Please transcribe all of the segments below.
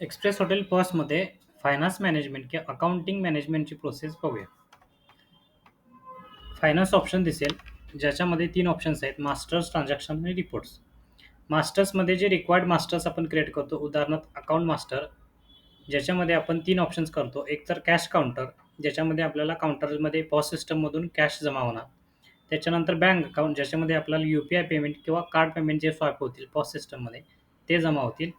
Express hotel फर्स्टमध्ये finance management किंवा accounting मॅनेजमेंटची process बघूया. Finance option दिसेल, ज्याच्यामध्ये 3 ऑप्शन्स आहेत: मास्टर्स, ट्रान्झॅक्शन आणि रिपोर्ट्स. मास्टर्समध्ये जे रिक्वायर्ड मास्टर्स आपण क्रिएट करतो, उदाहरणार्थ अकाउंट मास्टर, ज्याच्यामध्ये आपण 3 ऑप्शन्स करतो. एक तर कॅश काउंटर, ज्याच्यामध्ये आपल्याला काउंटरमध्ये पॉस सिस्टममधून कॅश जमा होणार. त्याच्यानंतर बँक अकाउंट, ज्याच्यामध्ये आपल्याला यू-पी-आय पेमेंट किंवा कार्ड पेमेंट जे स्वाईप होतील पॉस सिस्टममध्ये, ते जमा होतील.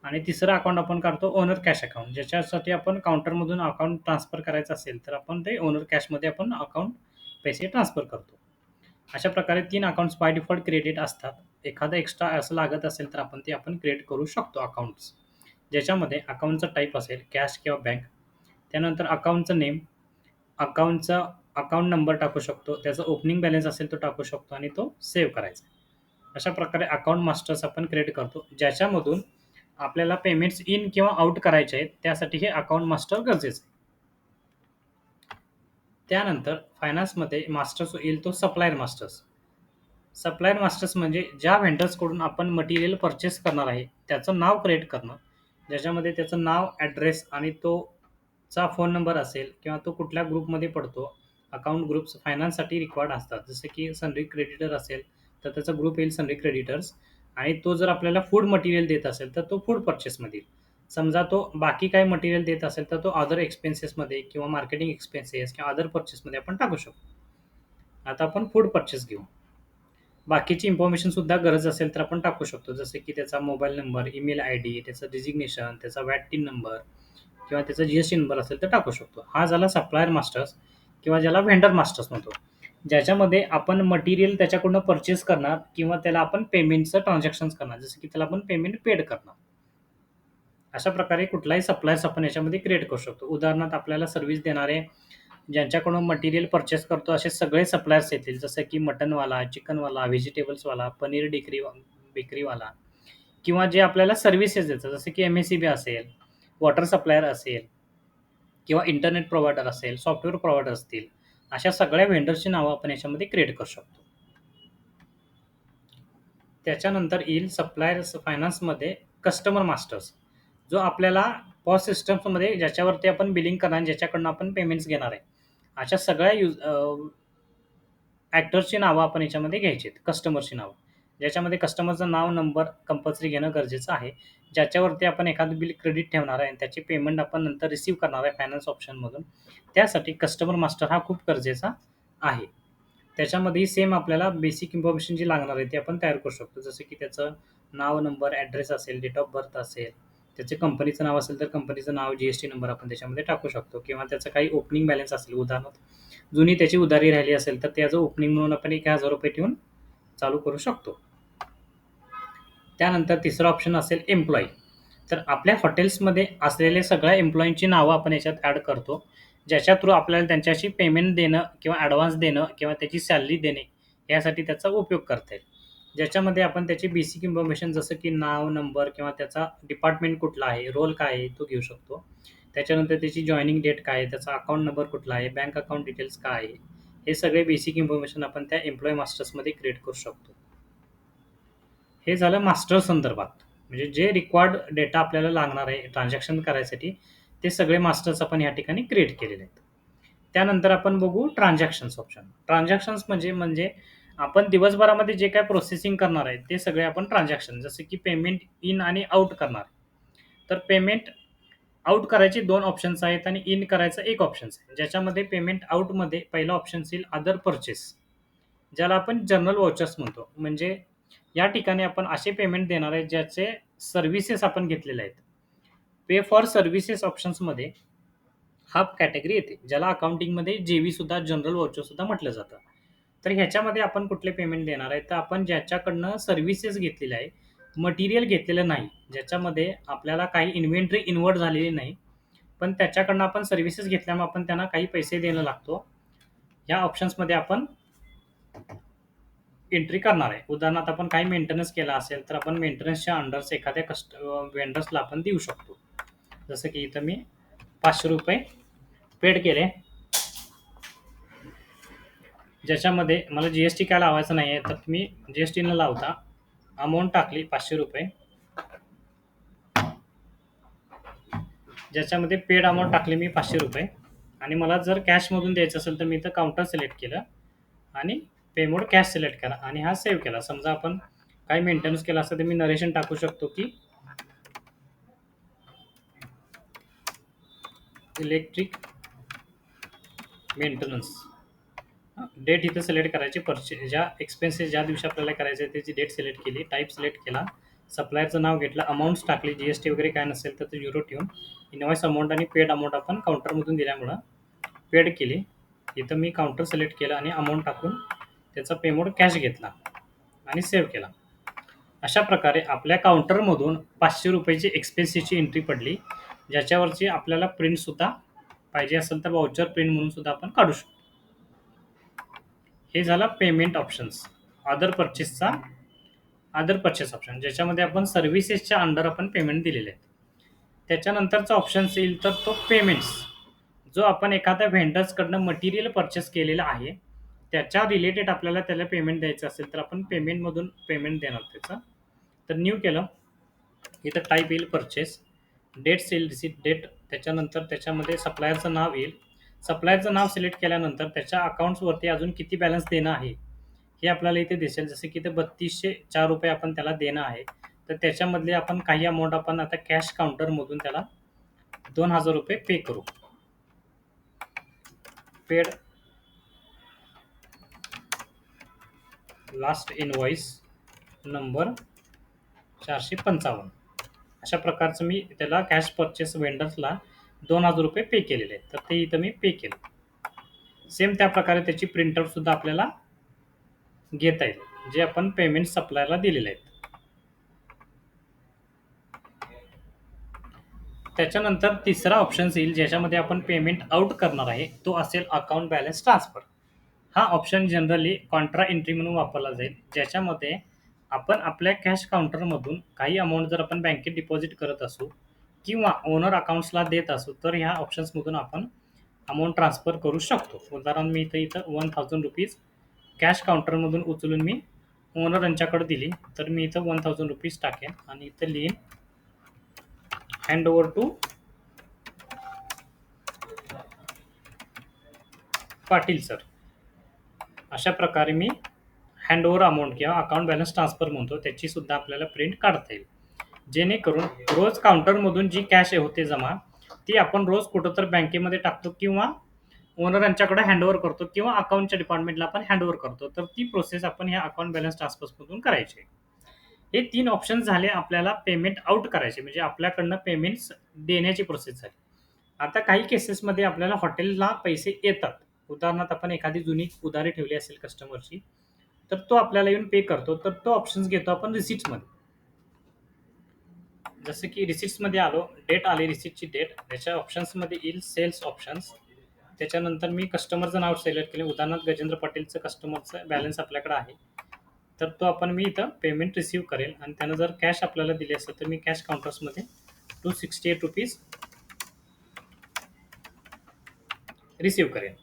आणि तिसरं अकाउंट आपण काढतो ओनर कॅश अकाउंट, ज्याच्यासाठी आपण काउंटरमधून अकाउंट ट्रान्सफर करायचं असेल, तर आपण ते ओनर कॅशमध्ये आपण अकाउंट पैसे ट्रान्सफर करतो. अशा प्रकारे 3 अकाउंट्स बाय डिफॉल्ट क्रेडिट असतात. एखादं एक्स्ट्रा असं लागत असेल, तर आपण क्रिएट करू शकतो अकाउंट्स. ज्याच्यामध्ये अकाउंटचा टाइप असेल कॅश किंवा बँक. त्यानंतर अकाउंटचं नेम, अकाउंटचा अकाउंट नंबर टाकू शकतो. त्याचा ओपनिंग बॅलन्स असेल तो टाकू शकतो आणि तो सेव्ह करायचा. अशा प्रकारे अकाउंट मास्टर्स आपण क्रिएट करतो, ज्याच्यामधून आपल्याला पेमेंट्स इन किंवा आउट करायचे आहेत. त्यासाठी हे अकाउंट मास्टर गरजेचं आहे. त्यानंतर फायनान्समध्ये मास्टर्स येईल तो सप्लायर मास्टर्स. सप्लायर मास्टर्स म्हणजे ज्या व्हेंडर्सकडून आपण मटेरियल परचेस करणार आहे, त्याचं नाव क्रिएट करणं, ज्याच्यामध्ये त्याचं नाव, ॲड्रेस आणि तो चा फोन नंबर असेल किंवा तो कुठल्या ग्रुपमध्ये पडतो. अकाउंट ग्रुप्स फायनान्ससाठी रिक्वायर्ड असतात. जसं की सनरी क्रेडिटर असेल, तर त्याचा ग्रुप येईल सनरी क्रेडिटर्स. आणि तो जर आपल्याला फूड मटेरियल देत असेल, तर तो फूड पर्चेसमध्ये येईल. समजा तो बाकी काही मटेरियल देत असेल, तर तो अदर एक्सपेन्सेसमध्ये किंवा मार्केटिंग एक्सपेन्सेस किंवा अदर पर्चेसमध्ये आपण टाकू शकतो. आता आपण फूड पर्चेस घेऊ. बाकीची इन्फॉर्मेशनसुद्धा गरज असेल तर आपण टाकू शकतो. जसं की त्याचा मोबाईल नंबर, ईमेल आयडी, त्याचं डिजिग्नेशन, त्याचा व्हॅट टिन नंबर किंवा त्याचा जी-एस-टी नंबर असेल तर टाकू शकतो. हा झाला सप्लायर मास्टर्स किंवा ज्याला व्हेंडर मास्टर्स म्हणतो. ज्याच्यामध्ये आपण मटेरियल त्याच्याकडून परचेस करणार किंवा त्याला आपण पेमेंटचं ट्रान्झॅक्शन्स करणार. जसं की त्याला आपण पेमेंट पेड करणार. अशा प्रकारे कुठलाही सप्लायर्स आपण याच्यामध्ये क्रिएट करू शकतो. उदाहरणार्थ आपल्याला सर्व्हिस देणारे, ज्यांच्याकडून मटेरियल परचेस करतो, असे सगळे सप्लायर्स येतील. जसं की मटनवाला, चिकनवाला, व्हेजिटेबल्सवाला, पनीर बेकरीवाला किंवा जे आपल्याला सर्व्हिसेस देतात, जसं की एम-एस-सी-बी असेल, वॉटर सप्लायर असेल किंवा इंटरनेट प्रोव्हायडर असेल, सॉफ्टवेअर प्रोव्हायडर असतील. अशा सगळ्या व्हेंडर्सची नावं आपण याच्यामध्ये क्रिएट करू शकतो. त्याच्यानंतर येईल सप्लायर्स फायनान्समध्ये कस्टमर मास्टर्स, जो आपल्याला पॉस सिस्टम्समध्ये ज्याच्यावरती आपण बिलिंग करणार आणि ज्याच्याकडून आपण पेमेंट्स घेणार आहे. अशा सगळ्या ॲक्टर्सची नावं आपण याच्यामध्ये घ्यायची आहेत, कस्टमरची नावं. ज्याच्यामध्ये कस्टमरचं नाव, नंबर कंपल्सरी घेणं गरजेचं आहे. ज्याच्यावरती आपण एखादं बिल क्रेडिट ठेवणार आहे आणि त्याची पेमेंट आपण नंतर रिसीव्ह करणार आहे फायनान्स ऑप्शनमधून. त्यासाठी कस्टमर मास्टर हा खूप गरजेचा आहे. त्याच्यामध्येही सेम आपल्याला बेसिक इन्फॉर्मेशन जी लागणार आहे, ती आपण तयार करू शकतो. जसं की त्याचं नाव, नंबर, ॲड्रेस असेल, डेट ऑफ बर्थ असेल, त्याचे कंपनीचं नाव असेल तर कंपनीचं नाव, जी-एस-टी नंबर आपण त्याच्यामध्ये टाकू शकतो किंवा त्याचं काही ओपनिंग बॅलन्स असेल, उदाहरणार्थ जुनी त्याची उधारी राहिली असेल, तर त्याचं ओपनिंग म्हणून आपण ₹1,000 ठेवून चालू करू शकतो. त्यानंतर तिसरा ऑप्शन असेल एम्प्लॉयी. तर आपल्या हॉटेल्समध्ये असलेले सगळ्या एम्प्लॉयींची नावं आपण याच्यात ॲड करतो. ज्याच्या थ्रू आपल्याला त्यांच्याशी पेमेंट देणं किंवा ॲडव्हान्स देणं किंवा त्याची सॅलरी देणे, यासाठी त्याचा उपयोग करता येईल. ज्याच्यामध्ये आपण त्याची बेसिक इन्फॉर्मेशन जसं की नाव, नंबर किंवा त्याचा डिपार्टमेंट कुठला आहे, रोल काय आहे, तो घेऊ शकतो. त्याच्यानंतर त्याची जॉइनिंग डेट काय आहे, त्याचा अकाउंट नंबर कुठला आहे, बँक अकाउंट डिटेल्स काय आहे, हे सगळे बेसिक इन्फॉर्मेशन आपण त्या एम्प्लॉयी मास्टर्समध्ये क्रिएट करू शकतो. हे झालं मास्टर संदर्भात. म्हणजे जे रिक्वायर्ड डेटा आपल्याला लागणार आहे ट्रान्झॅक्शन करायसाठी, ते सगळे मास्टर्स आपण या ठिकाणी क्रिएट केलेले आहेत. त्यानंतर आपण बघू ट्रान्झॅक्शन्स ऑप्शन. ट्रान्झॅक्शन्स म्हणजे म्हणजे आपण दिवसभरामध्ये जे काही प्रोसेसिंग करणार आहे, ते सगळे आपण ट्रान्झॅक्शन, जसं की पेमेंट इन आणि आउट करणार. तर पेमेंट आउट करायचे 2 ऑप्शन्स आहेत आणि इन करायचं 1 ऑप्शन्स आहे. ज्याच्यामध्ये पेमेंट आउटमध्ये पहिला ऑप्शन येईल अदर पर्चेस, ज्याला आपण जनरल व्हाउचर्स म्हणतो. म्हणजे या ठिकाणी आपण असे पेमेंट देणार आहे ज्याचे सर्व्हिसेस आपण घेतलेले आहेत. पे फॉर सर्व्हिसेस ऑप्शन्समध्ये हा कॅटेगरी येते, ज्याला अकाउंटिंगमध्ये जेव्हीसुद्धा, जनरल व्हाउचरसुद्धा म्हटलं जातं. तर ह्याच्यामध्ये आपण कुठले पेमेंट देणार आहे, तर आपण ज्याच्याकडनं सर्व्हिसेस घेतलेल्या आहे, मटेरियल घेतलेलं नाही, ज्याच्यामध्ये आपल्याला काही इन्व्हेंटरी इन्व्हर्ट झालेली नाही, पण त्याच्याकडनं आपण सर्व्हिसेस घेतल्यामुळे आपण त्यांना काही पैसे देणं लागतो. या ऑप्शन्समध्ये आपण एंट्री करणार आहे. उदाहरणार्थ आपण काही मेंटेनन्स केला असेल, तर आपण मेंटेनन्सच्या अंडर्स एखाद्या वेंडर्सला आपण देऊ शकतो. जसं की इथं मी ₹500 पेड केले, ज्याच्यामध्ये मला जी-एस-टी काय लावायचं नाही आहे, तर तुम्ही जी-एस-टी न लावता अमाउंट टाकली ₹500. ज्याच्यामध्ये पेड अमाऊंट टाकली मी ₹500 आणि मला जर कॅशमधून द्यायचं असेल तर मी इथं काउंटर सिलेक्ट केलं आणि पे मोड कॅश सिलेक्ट करा आणि हा सेव्ह केला. समजा आपण काही मेंटेनन्स केला असतं तर मी नरेशन टाकू शकतो की इलेक्ट्रिक मेंटेनन्स. डेट इथं सिलेक्ट करायची, ज्या एक्सपेन्सेस ज्या दिवशी आपल्याला करायचे त्याची डेट सिलेक्ट केली, टाईप सिलेक्ट केला, सप्लायरचं नाव घेतलं, अमाऊंट्स टाकली, जीएसटी वगैरे काय नसेल तर ते 0 ठेवून इनवॉइस अमाऊंट आणि पेड अमाऊंट आपण काउंटरमधून दिल्यामुळं पेड केली. इथं मी काउंटर सिलेक्ट केलं आणि अमाऊंट टाकून त्याचा पे मोड कॅश घेतला आणि सेव्ह केला. अशा प्रकारे आपल्या काउंटरमधून ₹500 एक्सपेन्सेसची एंट्री पडली, ज्याच्यावरची आपल्याला प्रिंटसुद्धा पाहिजे असेल तर वाउचर प्रिंट म्हणून सुद्धा आपण काढू शकतो. हे झालं पेमेंट ऑप्शन्स. अदर परचेसचा अदर परचेस ऑप्शन, ज्याच्यामध्ये आपण सर्व्हिसेसच्या अंडर आपण पेमेंट दिलेले आहेत. त्याच्यानंतरचा ऑप्शन्स येईल तर तो पेमेंट्स. जो आपण एखाद्या व्हेंडर्सकडनं मटेरियल परचेस केलेलं आहे, त्याच्या रिलेटेड आपल्याला त्याला पेमेंट द्यायचं असेल तर आपण पेमेंटमधून पेमेंट देणार त्याचं. तर न्यू केलं, इथं टाईप येईल परचेस, डेट्स येईल रिसिट डेट, त्याच्यानंतर त्याच्यामध्ये सप्लायरचं नाव येईल. सप्लायरचं नाव सिलेक्ट केल्यानंतर त्याच्या अकाउंट्सवरती अजून किती बॅलन्स देणं आहे हे आपल्याला इथे दिसेल. जसं की इथे ₹3204 आपण त्याला देणं आहे. तर त्याच्यामधले आपण काही अमाऊंट आपण आता कॅश काउंटरमधून त्याला ₹2000 पे करू. Paid last invoice number 455. अशा प्रकारचं मी त्याला कॅश परचेस वेंडर्सला ₹2000 पे केलेले आहेत. तर ते इथं मी पे केलं. सेम त्या प्रकारे त्याची प्रिंटआउट सुद्धा आपल्याला घेता येईल, जे आपण पेमेंट सप्लायरला दिलेले आहेत. त्याच्यानंतर तिसरा ऑप्शन येईल, ज्याच्यामध्ये आपण पेमेंट आउट करणार आहे, तो असेल अकाउंट बॅलन्स ट्रान्सफर. हा ऑप्शन जनरली कॉन्ट्रा एंट्री म्हणून वापरला जाईल, ज्याच्यामध्ये आपण आपल्या कॅश काउंटरमधून काही अमाऊंट जर आपण बँकेत डिपॉझिट करत असू किंवा ओनर अकाउंट्सला देत असू तर ह्या ऑप्शन्समधून आपण अमाऊंट ट्रान्सफर करू शकतो. उदाहरण मी इथं ₹1000 कॅश काउंटरमधून उचलून मी ओनर यांच्याकडे दिली, तर मी इथं ₹1000 टाकेन आणि इथं लिहीन hand over to Patil sir. अशा प्रकारे मी हँड ओव्हर अमाऊंट किंवा अकाउंट बॅलन्स ट्रान्सफर म्हणतो त्याची सुद्धा आपल्याला प्रिंट काढता येईल, जेणेकरून रोज काउंटरमधून जी कॅश होते जमा ती आपण रोज कुठं तर बँकेमध्ये टाकतो किंवा ओनर यांच्याकडे हँडओव्हर करतो किंवा अकाउंटच्या डिपार्टमेंटला आपण हँडओव्हर करतो. तर ती प्रोसेस आपण ह्या अकाउंट बॅलन्स ट्रान्सफरमधून करायची. हे 3 ऑप्शन झाले आपल्याला पेमेंट आउट करायचे, म्हणजे आपल्याकडनं पेमेंट्स देण्याची प्रोसेस झाली. आता काही केसेसमध्ये आपल्याला हॉटेलला पैसे येतात. उदाहरणार्थ आपण एखादी जुनी उधारी ठेवली असेल कस्टमरची, तर तो आपल्याला येऊन पे करतो. तर तो ऑप्शन्स घेतो आपण रिसिट्समध्ये. जसं की रिसिट्समध्ये आलो, डेट आली रिसिटची डेट, त्याच्या ऑप्शन्समध्ये येईल सेल्स ऑप्शन्स. त्याच्यानंतर मी कस्टमरचं नाव सिलेक्ट केलं, उदाहरणार्थ गजेंद्र पाटीलचं कस्टमरचं बॅलन्स आपल्याकडे आहे. तर तो आपण मी इथं पेमेंट रिसीव्ह करेल आणि त्यानं जर कॅश आपल्याला दिली असेल तर मी कॅश काउंटर्समध्ये ₹268 रिसीव्ह करेन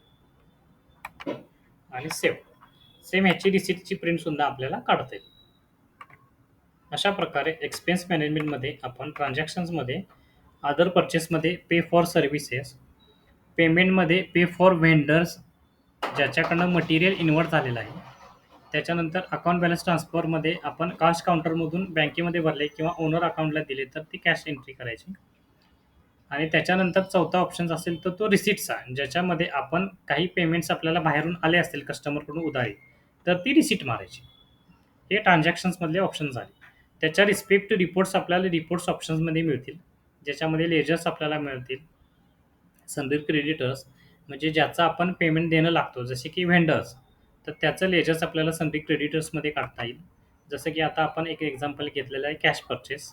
आणि सेव्ह. सेम ह्याची रिसिप्टची प्रिंटसुद्धा आपल्याला काढता येईल. अशा प्रकारे एक्सपेन्स मॅनेजमेंटमध्ये आपण ट्रान्झॅक्शन्समध्ये अदर परचेसमध्ये पे फॉर सर्व्हिसेस, पेमेंटमध्ये पे फॉर व्हेंडर्स ज्याच्याकडनं मटेरियल इन्व्हर्ट झालेलं आहे, त्याच्यानंतर अकाउंट बॅलन्स ट्रान्सफरमध्ये आपण कॅश काउंटरमधून बँकेमध्ये भरले किंवा ओनर अकाउंटला दिले तर ती कॅश एंट्री करायची. आणि त्याच्यानंतर चौथा ऑप्शन असेल तर तो रिसिप्टचा, ज्याच्यामध्ये आपण काही पेमेंट्स आपल्याला बाहेरून आले असतील कस्टमरकडून उधारी, तर ती रिसिप्ट मारायची. हे ट्रान्झॅक्शन्समधले ऑप्शन झाले. त्याच्या रिस्पेक्ट रिपोर्ट्स आपल्याला रिपोर्ट्स ऑप्शन्समध्ये मिळतील, ज्याच्यामध्ये लेजर्स आपल्याला मिळतील. सनदी क्रेडिटर्स म्हणजे ज्याचा आपण पेमेंट देणं लागतो, जसे की व्हेंडर्स, तर त्याचं लेजर्स आपल्याला सनदी क्रेडिटर्समध्ये काढता येईल. जसं की आता आपण एक एक्झाम्पल घेतलेलं आहे कॅश परचेस.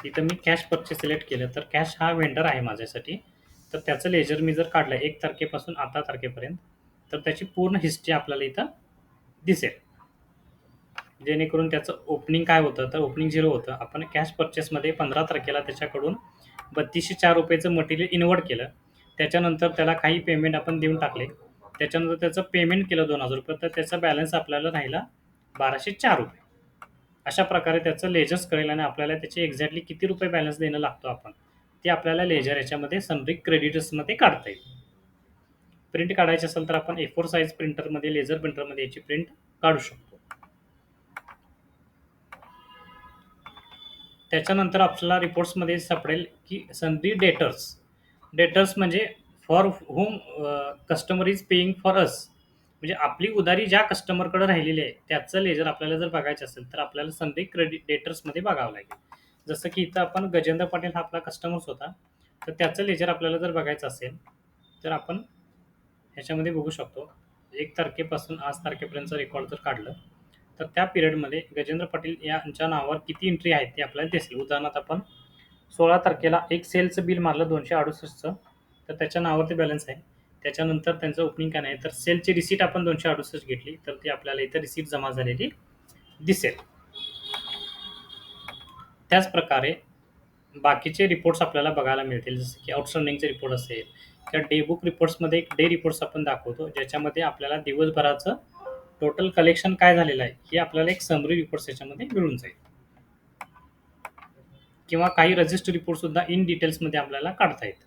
तिथं मी कॅश परचेस सिलेक्ट केलं, तर कॅश हा व्हेंडर आहे माझ्यासाठी. तर त्याचं लेजर मी जर काढलं 1 तारखेपासून आता तारखेपर्यंत, तर त्याची पूर्ण हिस्ट्री आपल्याला इथं दिसेल. जेणेकरून त्याचं ओपनिंग काय होतं, तर ओपनिंग 0 होतं. आपण कॅश परचेसमध्ये 15 तारखेला त्याच्याकडून ₹3204 मटेरियल इन्व्हर्ट केलं. त्याच्यानंतर त्याला काही पेमेंट आपण देऊन टाकले. त्याच्यानंतर त्याचं पेमेंट केलं ₹2000, तर त्याचा बॅलन्स आपल्याला राहिला ₹1204. अशा प्रकारे त्याचं लेजर्स कळेल आणि आपल्याला त्याचे एक्झॅक्टली किती रुपये बॅलन्स देणं लागतो आपण, ते आपल्याला लेजर याच्यामध्ये सनरी क्रेडिटर्समध्ये काढता येईल. प्रिंट काढायची असेल तर आपण A4 साईज प्रिंटरमध्ये, लेझर प्रिंटरमध्ये याची प्रिंट काढू शकतो. त्याच्यानंतर आपल्याला रिपोर्ट्समध्ये सापडेल की सनरी डेटर्स. डेटर्स म्हणजे for home customer is paying for us, म्हणजे आपली उधारी ज्या कस्टमरकडे राहिलेली आहे त्याचं लेजर आपल्याला जर बघायचं असेल तर आपल्याला सनरी क्रेडिट डेटर्समध्ये बघावं लागेल. जसं की इथं आपण गजेंद्र पाटील हा आपला कस्टमर्स होता, तर त्याचं लेजर आपल्याला जर बघायचं असेल तर आपण ह्याच्यामध्ये बघू शकतो. 1 तारखेपासून आज तारखेपर्यंतचं रेकॉर्ड जर काढलं तर त्या पिरियडमध्ये गजेंद्र पाटील यांच्या नावावर किती एंट्री आहेत ते आपल्याला दिसेल. उदाहरणार्थ आपण 16 तारखेला एक सेलचं बिल मारलं 268चं, तर त्याच्या नावावरती बॅलन्स आहे. त्याच्यानंतर त्यांचं ओपनिंग काय नाही, तर सेलची रिसीट आपण 268 घेतली तर ती आपल्याला इथं रिसीट जमा झालेली दिसेल. त्याचप्रकारे बाकीचे रिपोर्ट्स आपल्याला बघायला मिळतील, जसं की आउटस्टँडिंगचे रिपोर्ट असेल किंवा डे बुक रिपोर्ट्समध्ये एक डे रिपोर्ट्स आपण दाखवतो, ज्याच्यामध्ये आपल्याला दिवसभराचं टोटल कलेक्शन काय झालेलं आहे हे आपल्याला एक समरी रिपोर्ट्स याच्यामध्ये मिळून जाईल. किंवा काही रजिस्टर रिपोर्ट सुद्धा इन डिटेल्समध्ये आपल्याला काढता येतात.